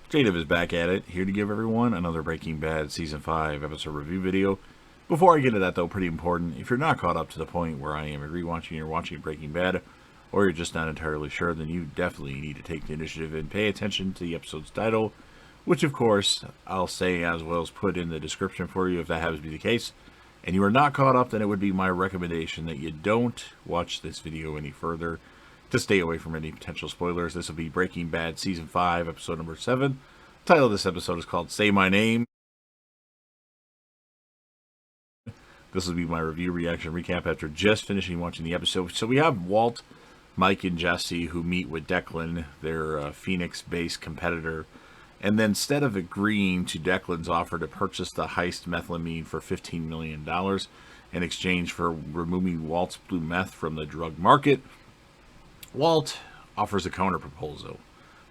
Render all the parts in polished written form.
J-Dub is back at it, here to give everyone another Breaking Bad Season 5 episode review video. Before I get to that, though, pretty important, if you're not caught up to the point where I am rewatching or watching Breaking Bad, or you're just not entirely sure, then you definitely need to take the initiative and pay attention to the episode's title, which, of course, I'll say as well as put in the description for you if that happens to be the case. And you are not caught up, then it would be my recommendation that you don't watch this video any further to stay away from any potential spoilers. This will be Breaking Bad Season 5, Episode number 7. The title of this episode is called Say My Name. This will be my review, reaction, recap after just finishing watching the episode. So we have Walt, Mike, and Jesse who meet with Declan, their Phoenix-based competitor. And then instead of agreeing to Declan's offer to purchase the heist methamphetamine for $15 million in exchange for removing Walt's blue meth from the drug market, Walt offers a counterproposal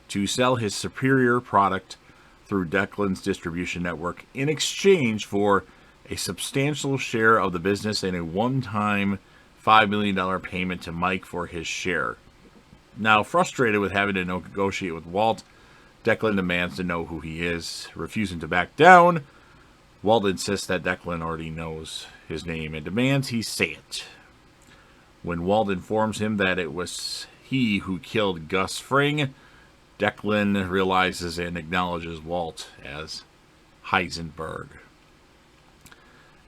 to sell his superior product through Declan's distribution network in exchange for a substantial share of the business and a one-time $5 million payment to Mike for his share. Now, frustrated with having to negotiate with Walt, Declan demands to know who he is. Refusing to back down, Walt insists that Declan already knows his name and demands he say it. When Walt informs him that it was he who killed Gus Fring, Declan realizes and acknowledges Walt as Heisenberg.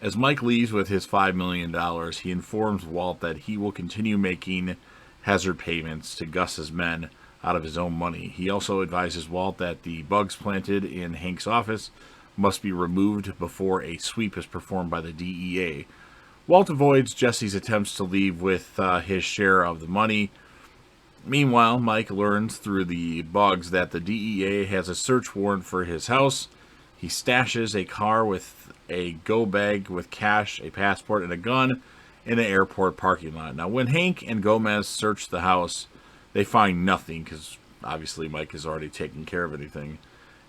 As Mike leaves with his $5 million, he informs Walt that he will continue making hazard payments to Gus's men out of his own money. He also advises Walt that the bugs planted in Hank's office must be removed before a sweep is performed by the DEA. Walt avoids Jesse's attempts to leave with his share of the money. Meanwhile, Mike learns through the bugs that the DEA has a search warrant for his house. He stashes a car with a go bag with cash, a passport, and a gun in an airport parking lot. Now, when Hank and Gomez search the house, they find nothing because obviously Mike has already taken care of anything.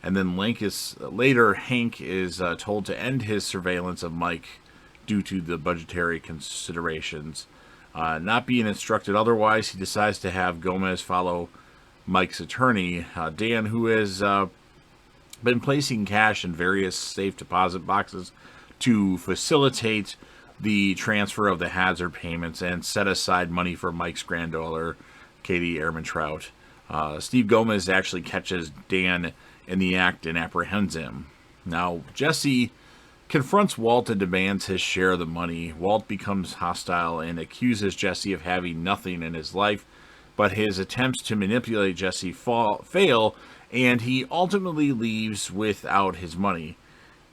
And then later, Hank is told to end his surveillance of Mike due to the budgetary considerations. Not being instructed otherwise, he decides to have Gomez follow Mike's attorney, Dan, who has been placing cash in various safe deposit boxes to facilitate the transfer of the hazard payments and set aside money for Mike's granddaughter, Katie Ehrmantraut. Steve Gomez actually catches Dan in the act and apprehends him. Now, Jesse confronts Walt and demands his share of the money. Walt becomes hostile and accuses Jesse of having nothing in his life, but his attempts to manipulate Jesse fail, and he ultimately leaves without his money,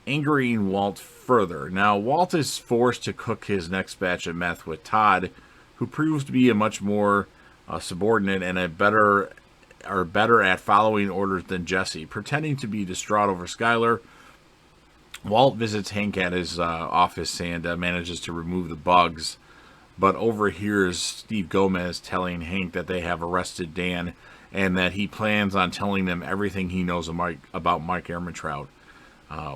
angering Walt further. Now, Walt is forced to cook his next batch of meth with Todd, who proves to be a much more subordinate and better at following orders than Jesse. Pretending to be distraught over Skyler, Walt visits Hank at his office and manages to remove the bugs, but overhears Steve Gomez telling Hank that they have arrested Dan and that he plans on telling them everything he knows about Mike Ehrmantraut.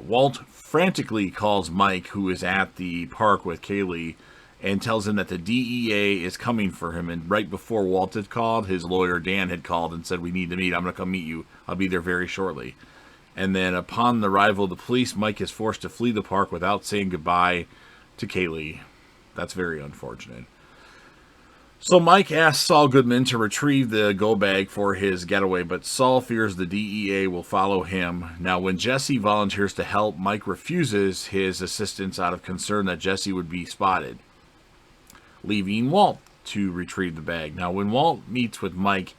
Walt frantically calls Mike, who is at the park with Kaylee, and tells him that the DEA is coming for him. And right before Walt had called, his lawyer Dan had called and said, "We need to meet. I'm going to come meet you. I'll be there very shortly." And then upon the arrival of the police, Mike is forced to flee the park without saying goodbye to Kaylee. That's very unfortunate. So Mike asks Saul Goodman to retrieve the go bag for his getaway, but Saul fears the DEA will follow him. Now, when Jesse volunteers to help, Mike refuses his assistance out of concern that Jesse would be spotted, leaving Walt to retrieve the bag. Now, when Walt meets with Mike,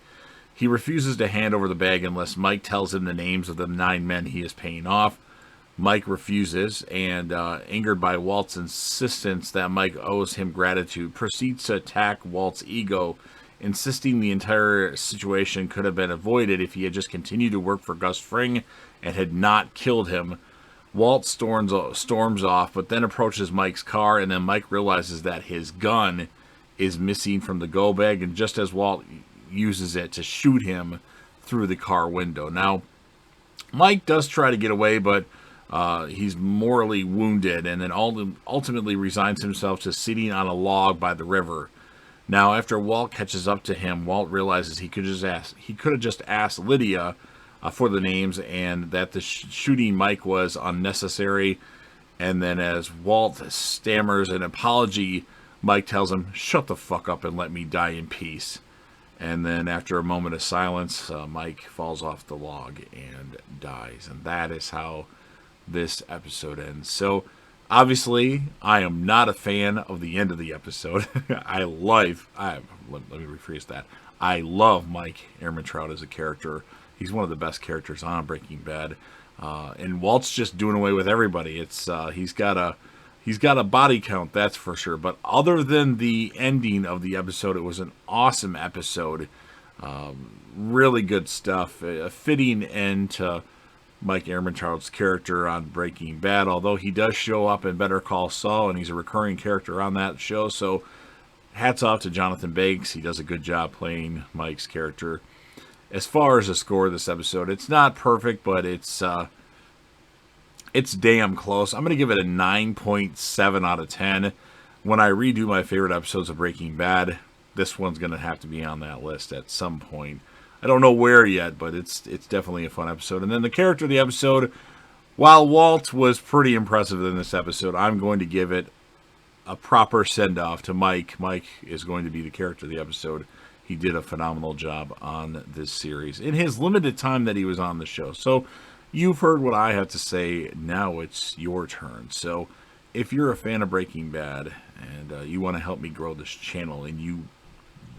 he refuses to hand over the bag unless Mike tells him the names of the 9 men he is paying off. Mike refuses, and angered by Walt's insistence that Mike owes him gratitude, proceeds to attack Walt's ego, insisting the entire situation could have been avoided if he had just continued to work for Gus Fring and had not killed him. Walt storms off, but then approaches Mike's car, and then Mike realizes that his gun is missing from the go bag, and just as Walt uses it to shoot him through the car window. Now, Mike does try to get away, but he's mortally wounded, and then ultimately resigns himself to sitting on a log by the river. Now, after Walt catches up to him, Walt realizes he could have just asked Lydia for the names, and that the shooting Mike was unnecessary. And then as Walt stammers an apology, Mike tells him, "Shut the fuck up and let me die in peace." And then after a moment of silence, Mike falls off the log and dies. And that is how this episode ends. So obviously, I am not a fan of the end of the episode. Let me rephrase that. I love Mike Ehrmantraut as a character. He's one of the best characters on Breaking Bad. And Walt's just doing away with everybody. It's he's got a body count, that's for sure. But other than the ending of the episode, it was an awesome episode. Really good stuff. A fitting end to Mike Ehrmantraut's character on Breaking Bad, although he does show up in Better Call Saul, and he's a recurring character on that show. So hats off to Jonathan Banks. He does a good job playing Mike's character. As far as the score of this episode, it's not perfect, but it's damn close. I'm going to give it a 9.7 out of 10. When I redo my favorite episodes of Breaking Bad, this one's going to have to be on that list at some point. I don't know where yet, but it's definitely a fun episode. And then the character of the episode, while Walt was pretty impressive in this episode, I'm going to give it a proper send-off to Mike. Mike is going to be the character of the episode. He did a phenomenal job on this series in his limited time that he was on the show. So you've heard what I have to say. Now it's your turn. So if you're a fan of Breaking Bad and you want to help me grow this channel and you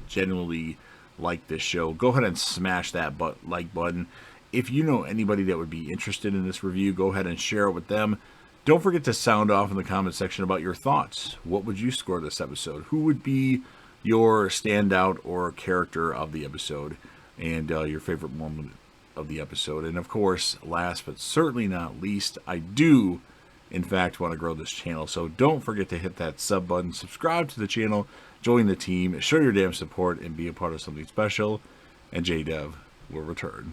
genuinely like this show, go ahead and smash that like button. If you know anybody that would be interested in this review, go ahead and share it with them. Don't forget to sound off in the comment section about your thoughts. What would you score this episode? Who would be your standout or character of the episode, and your favorite moment of the episode? And of course, last but certainly not least, I do in fact want to grow this channel, so don't forget to hit that sub button, subscribe to the channel, join the team, show your damn support, and be a part of something special. And JDev will return.